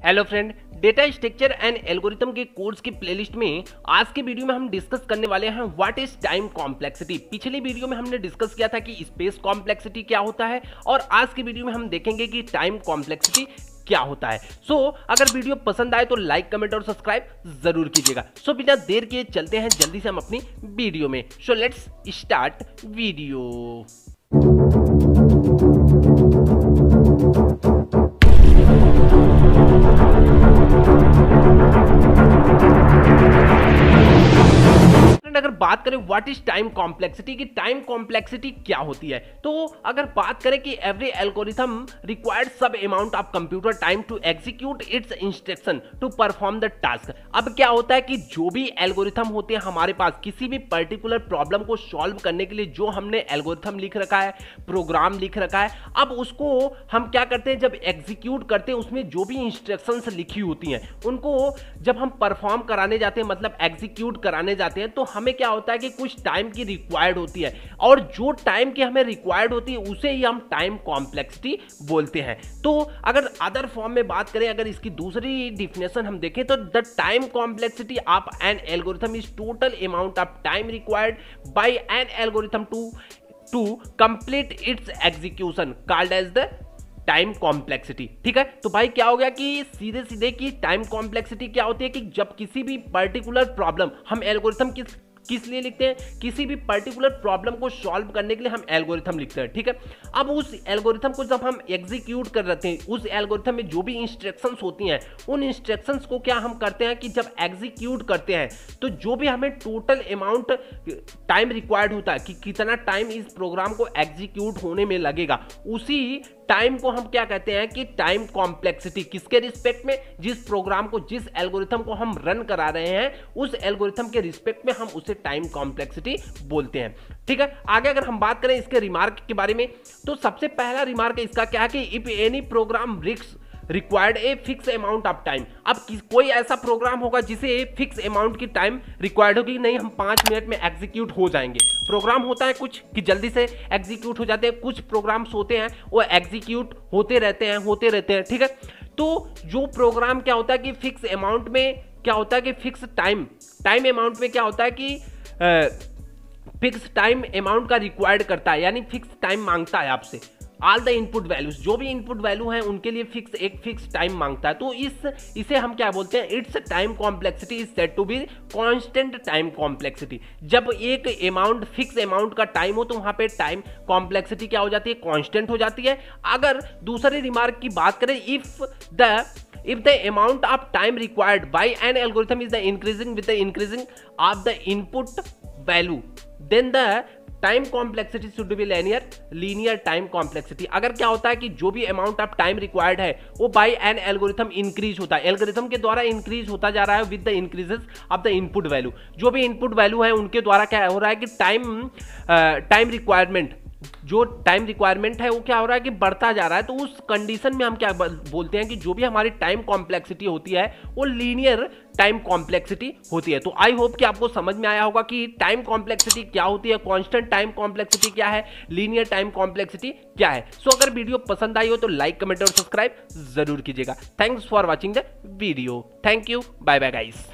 Hello friend, data structure and algorithm के course की playlist में आज के वीडियो में हम डिस्कस करने वाले हैं व्हाट इज टाइम कॉम्प्लेक्सिटी। पिछली वीडियो में हमने डिस्कस किया था कि स्पेस कॉम्प्लेक्सिटी क्या होता है और आज की वीडियो में हम देखेंगे कि टाइम कॉम्प्लेक्सिटी क्या होता है। अगर वीडियो पसंद आए तो लाइक, कमेंट और सब्सक्राइब जरूर कीजिएगा। बिना देर के चलते हैं जल्दी से हम अपनी वीडियो में। Let's start video. अगर बात करें व्हाट इज टाइम कॉम्प्लेक्सिटी की टाइम कॉम्प्लेक्सिटी क्या होती है, तो अगर बात करें कि every algorithm required some amount of computer time to execute its instruction to perform the task. अब क्या होता है कि जो भी एल्गोरिथम होते हैं हमारे पास किसी भी पर्टिकुलर प्रॉब्लम को सॉल्व करने के लिए जो हमने एल्गोरिथम लिख रखा है, प्रोग्राम लिख रखा है, अब उसको हम क्या करते हैं जब एग्जीक्यूट करते हैं उसमें जो भी इंस्ट्रक्शंस लिखी होती हैं उनको जब हम परफॉर्म कराने जाते हैं मतलब एग्जीक्यूट कराने जाते हैं तो हमें क्या होता है कि कुछ टाइम की रिक्वायर्ड होती है और जो टाइम की हमें रिक्वायर्ड होती है उसे ही हम टाइम कॉम्प्लेक्सिटी बोलते हैं। तो अगर अदर फॉर्म में बात करें, अगर इसकी दूसरी डिफिनेशन हम देखें तो the time complexity of an algorithm is total amount of time required by an algorithm to complete its execution called as the time complexity. ठीक है, तो भाई क्या हो गया कि सीधे सीधे की टाइम कॉम्प्लेक्सिटी क्या होती है कि जब किसी भी पर्टिकुलर प्रॉब्लम हम एल्गोरिथम किस लिए लिखते हैं, किसी भी पर्टिकुलर प्रॉब्लम को सॉल्व करने के लिए हम एल्गोरिथम लिखते हैं। ठीक है, अब उस एल्गोरिथम को जब हम एग्जीक्यूट कर रहे हैं, उस एल्गोरिथम में जो भी इंस्ट्रक्शंस होती हैं उन इंस्ट्रक्शंस को क्या हम करते हैं कि जब एग्जीक्यूट करते हैं तो जो भी हमें टोटल अमाउंट टाइम रिक्वायर्ड होता है कि कितना टाइम इस प्रोग्राम को एग्जीक्यूट होने में लगेगा, उसी टाइम को हम क्या कहते हैं कि टाइम कॉम्प्लेक्सिटी। किसके रिस्पेक्ट में? जिस प्रोग्राम को, जिस एल्गोरिथम को हम रन करा रहे हैं उस एल्गोरिथम के रिस्पेक्ट में हम उसे टाइम कॉम्प्लेक्सिटी बोलते हैं। ठीक है, आगे अगर हम बात करें इसके रिमार्क के बारे में तो सबसे पहला रिमार्क इसका क्या है कि if any program required a fix amount of time. अब कोई ऐसा प्रोग्राम होगा जिसे फिक्स अमाउंट की टाइम रिक्वायर्ड होगी, नहीं हम 5 मिनट में एग्जीक्यूट हो जाएंगे। प्रोग्राम होता है कुछ कि जल्दी से एग्जीक्यूट हो जाते हैं, कुछ प्रोग्राम्स होते हैं वो एग्जीक्यूट होते रहते हैं। ठीक है, तो जो प्रोग्राम क्या होता है कि फिक्स अमाउंट में क्या होता है कि फिक्स टाइम अमाउंट में क्या होता है कि फिक्स टाइम अमाउंट का रिक्वायर्ड करता है, यानी फिक्स टाइम मांगता है आपसे। ऑल द इनपुट वैल्यूज, जो भी इनपुट वैल्यू है उनके लिए एक फिक्स टाइम मांगता है। तो इसे हम क्या बोलते हैं, its time complexity is said to be constant time complexity. जब एक अमाउंट फिक्स अमाउंट का टाइम हो तो वहां पे टाइम कॉम्प्लेक्सिटी क्या हो जाती है, कांस्टेंट हो जाती है। अगर दूसरे रिमार्क की बात करें, if the amount of time required by an algorithm is increasing with the increasing of the input value, then the time complexity should be linear time complexity. अगर क्या होता है कि जो भी अमाउंट ऑफ टाइम रिक्वायर्ड है वो bye an algorithm increase होता है, एल्गोरिथम के द्वारा इंक्रीज होता जा रहा है with the increases of the input value. जो भी इनपुट वैल्यू है उनके द्वारा क्या हो रहा है कि टाइम रिक्वायरमेंट, जो टाइम रिक्वायरमेंट है वो क्या हो रहा है कि बढ़ता जा रहा है। तो उस कंडीशन में हम क्या बोलते हैं कि जो भी हमारी टाइम कॉम्प्लेक्सिटी होती है वो लीनियर टाइम कॉम्प्लेक्सिटी होती है। तो आई होप कि आपको समझ में आया होगा कि टाइम कॉम्प्लेक्सिटी क्या होती है, कांस्टेंट टाइम कॉम्प्लेक्सिटी क्या है, लीनियर टाइम कॉम्प्लेक्सिटी क्या है। अगर वीडियो पसंद आई हो तो लाइक, कमेंट और सब्सक्राइब जरूर कीजिएगा। Thanks for watching the video. Thank you, bye bye guys.